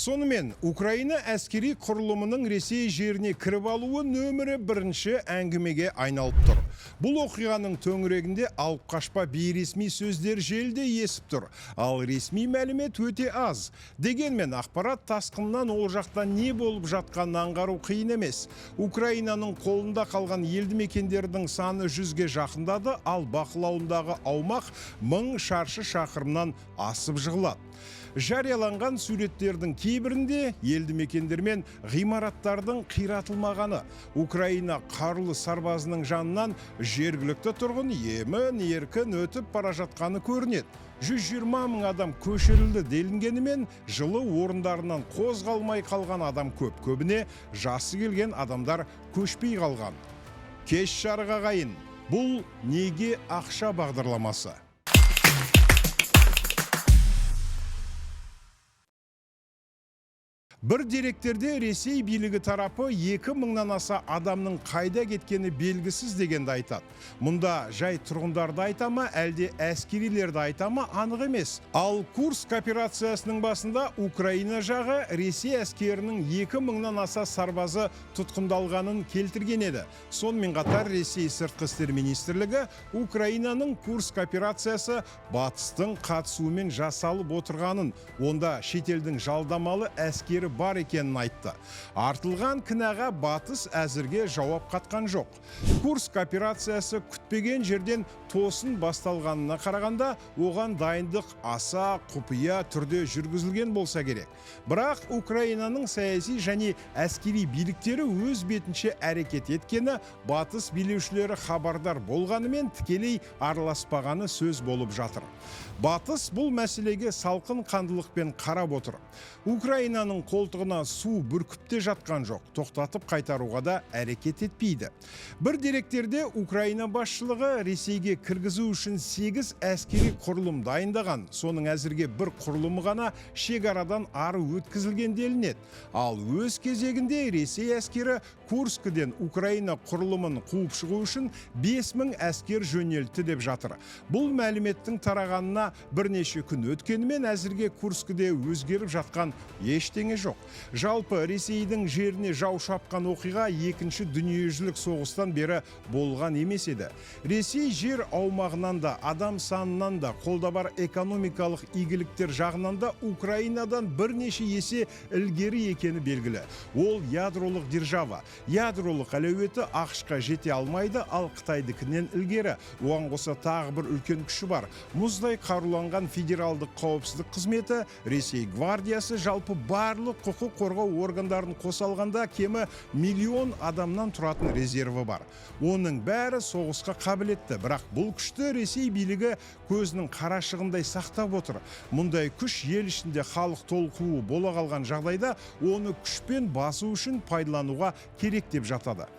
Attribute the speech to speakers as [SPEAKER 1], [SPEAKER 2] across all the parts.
[SPEAKER 1] Сонымен, Украина әскери құрылымының Ресей жеріне кіріп алуы нөмірі бірінші әңгімеге айналып тұр. Бұл оқиғаның төңірегінде алып қашпа бейресми сөздер желіде есіп тұр. Ал ресми мәлімет өте аз. Дегенмен ақпарат тасқыннан ол жақтан не болып жатқанын аңғару қиын емес. Украинаның қолында қалған елді мекендердің саны 100-ге жақындады, ал бақылауындағы аумақ 1000 шаршы шақырымнан асып жығылады. Жарияланған суреттердің кейбірінде елді мекендер мен ғимараттардың қиратылмағаны, Украина қарулы сарбазының жанынан жергілікті тұрғын емін-еркін өтіп бара жатқаны көрінеді. 120 мың адам көшірілді делінгенімен, жылы орындарынан қозғалмай қалған адам көп. Көбіне жасы келген адамдар көшпей қалған. Кеш жарық ағайын, бұл неге ақша бағдарламасы? Бір деректерде Ресей билігі тарапы 2000-нан аса адамның қайда кеткені белгісіз дегенді айтады. Мұнда жай тұрғындарды айтама, әлде әскерилерді айтама анық емес. Ал Курск операциясының басында Украина жағы Ресей әскерінің 2000-нан аса сарбазы тұтқындалғанын келтірген еді. Сонымен қатар Ресей сыртқы істер министрлігі Украинаның Курск операциясы батыстың қатысуымен жасалып отырғанын, онда шетелдің жалдамалы әскері бар екенін айтты. Артылған кінәға батыс әзірге жауап қатқан жоқ. Курск операциясы күтпеген жерден тосын басталғанына қарағанда, оған дайындық аса құпия түрде жүргізілген болса керек. Бірақ Украинаның саяси және әскери биліктері өз бетінше әрекет еткені батыс билеушілері хабардар болғанымен тікелей араласпағаны сөз болып жатыр. Батыс бұл мәселеге салқын қандылықпен қарап отыр. Украинаның қолтығына су бүркіп те жатқан жоқ, тоқтатып қайтаруға да әрекет етпейді. Бір деректерде Украина басшылығы Ресейге кіргізу үшін 8 әскери құрылым дайындаған. Соның әзірге бір құрылымы ғана шекарадан ары өткізілген делінеді. Ал өз кезегінде Ресей әскері Курскіден Украина құрылымын қуып шығу үшін 5000 әскер жөнелтті деп жатыр. Бұл мәліметтің тарағанына бірнеше күн өткенімен әзірге Курскіде өзгеріп жатқан ештеңе жоқ. Жалпы Ресейдің жеріне жау шапқан оқиға 2-ші дүниежүзілік соғыстан бері болған емес еді. Ресей жер аумағынан да, адам санынан да, қолда бар экономикалық игіліктер жағынан да Украинадан бірнеше есе ілгері екені белгілі. Ол ядролық держава. Ядролық әлеуеті ақш-қа жете алмайды, ал Қытайдікінен ілгері. Оған қоса тағы бір үлкен күші бар. Мұздай қаруланған федералдық қауіпсіздік қызметі, Ресей гвардиясы, жалпы барлық құқық қорғау органдарын қоса алғанда кемі 1 миллион адамнан тұратын резерві бар. Оның бәрі соғысқа қабілетті, бірақ бұл күшті Ресей билігі көзінің қарашығындай сақтап отыр. Мұндай күш ел ішінде халық толқуы бола қалған жағдайда оны күшпен басу үшін пайдалануға керек деп жатады.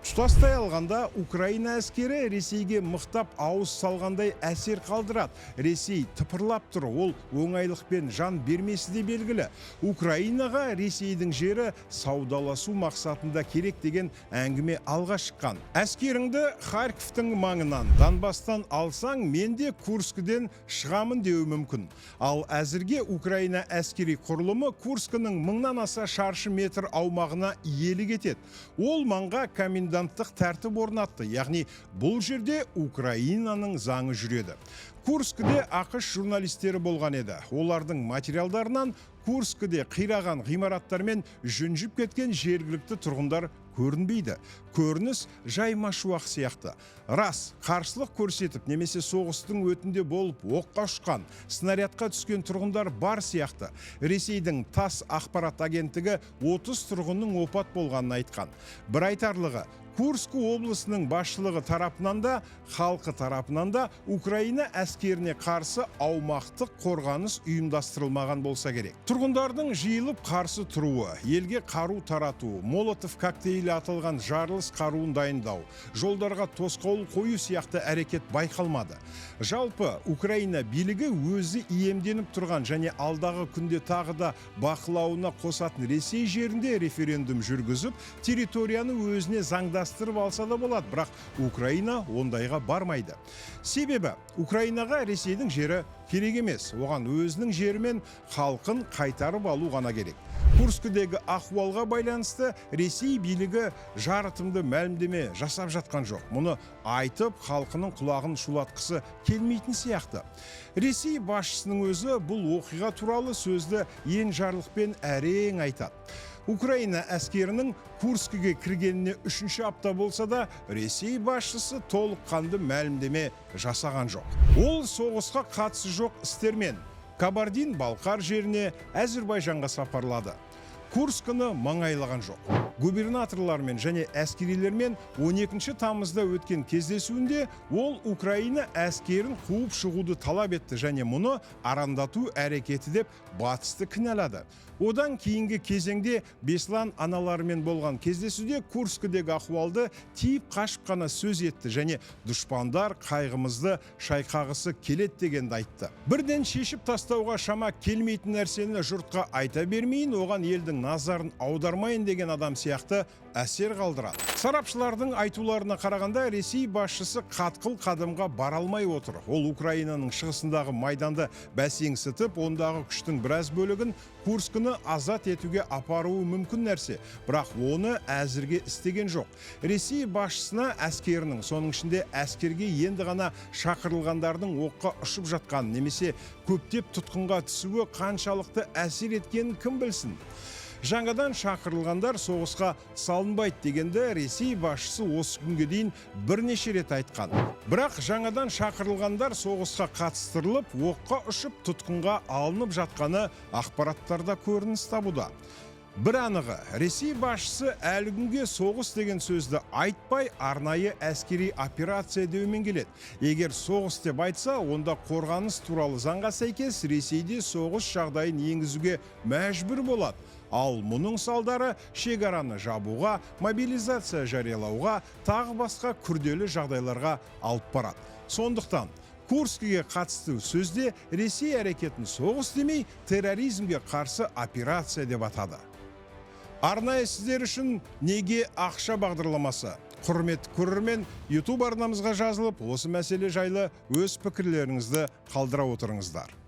[SPEAKER 1] Тұтастай алғанда, Украина әскері Ресейге мықтап ауыз салғандай әсер қалдырады. Ресей тыпырлап тұр, ол оңайлықпен жан бермесі де белгілі. Украинаға Ресейдің жері саудаласу мақсатында керек деген әңгіме алға шыққан. Әскеріңді Харьковтың маңынан, Донбастан алсаң, мен де Курскіден шығамын деуі мүмкін. Ал әзірге Украина әскери құрылымы Курскінің 1000-нан аса шаршы метр аумағына иелік етеді. Ол маңға коменданттық тәртіп орнатты, яғни бұл жерде Украинаның заңы жүреді. Курскіде ақш журналистері болған еді. Олардың материалдарынан Курскіде қираған ғимараттар мен жүнжіп кеткен жергілікті тұрғындар көрінбейді. Көрініс жаймашуақ сияқты. Рас, қарсылық көрсетіп, немесе соғыстың өтінде болып оққа ұшқан, снарядқа түскен тұрғындар бар сияқты. Ресейдің ТАСС ақпарат агенттігі 30 тұрғынның опат болғанын айтқан. Бір айтарлығы, Курск облысының басшылығы тарапынан да, халқы тарапынан да Украина әскеріне қарсы аумақтық қорғаныс ұйымдастырылмаған болса керек. Тұрғындардың жиылып қарсы тұруы, елге қару тарату, молотов коктейлі атылған жарылыс қаруын дайындау, жолдарға тосқауыл қою сияқты әрекет байқалмады. Жалпы Украина билігі өзі иемденіп тұрған және алдағы күнде тағы да бақылауына қосатын Ресей жерінде референдум жүргізіп, территорияны өзіне заңдастырып алса да болады, бірақ Украина ондайға бармайды. Себебі Украинаға Ресейдің жері керек емес, оған өзінің жері мен халқын қайтарып алу ғана керек. Курскідегі ахуалға байланысты Ресей билігі жарытымды мәлімдеме жасап жатқан жоқ. Мұны айтып, халқының құлағын шулатқысы келмейтін сияқты. Ресей басшысының өзі бұл оқиға туралы сөзді енжарлықпен әрең айтады. Украина әскерінің Курскіге кіргеніне 3-ші апта болса да, Ресей басшысы толыққанды мәлімдеме жасаған жоқ. Ол соғысқа қатысы жоқ істермен Кабардин-Балқар жеріне Әзербайжанға сапарлады. Курскіні маңайлаған жоқ. Губернаторлармен және әскерилермен 12 тамызда өткен кездесуінде ол Украина әскерін қуып шығуды талап етті және мұны арандату әрекеті деп батысты кінәлады. Одан кейінгі кезеңде Беслан аналарымен болған кездесуде Курскідегі ахуалды тиіп қашып қана сөз етті және дұшпандар қайғымызды шайқағысы келет дегенді айтты. Бірден шешіп тастауға шама келмейтін нәрсені жұртқа айта бермейін, оған елдің назарын аудармайын деген адам сияқты әсер қалдырады. Сарапшылардың айтуларына қарағанда Ресей басшысы қатқыл қадамға бара алмай отыр. Ол Украинаның шығысындағы майданды бәсеңсітіп, ондағы күштің біраз бөлігін Курскіні азат етуге апаруы мүмкін нәрсе, бірақ оны әзірге істеген жоқ. Ресей басшысына әскерінің, соның ішінде әскерге енді ғана шақырылғандардың оққа ұшып жатқан немесе көптеп тұтқынға түсуі қаншалықты әсер еткенін кім білсін. Жаңадан шақырылғандар соғысқа салынбайды дегенді Ресей басшысы осы күнге дейін бірнеше рет айтқан. Бірақ жаңадан шақырылғандар соғысқа қатыстырылып, оққа ұшып тұтқынға алынып жатқаны ақпараттарда көрініс табуда. Бір анығы, Ресей басшысы әлі күнге соғыс деген сөзді айтпай, арнайы әскери операция деумен келеді. Егер соғыс деп айтса, онда қорғаныс туралы заңға сәйкес Ресейде соғыс жағдайын енгізуге мәжбүр болады. Ал мұның салдары шекараны жабуға, мобилизация жариялауға, тағы басқа күрделі жағдайларға алып барады. Сондықтан Курскіге қатысты сөзде Ресей әрекетін соғыс демей, терроризмге қарсы операция деп атады. Арнайы сіздер үшін неге ақша бағдарламасы? Құрметті көрермен, YouTube арнамызға жазылып, осы мәселе жайлы өз пікірлеріңізді қалдыра отырыңыздар.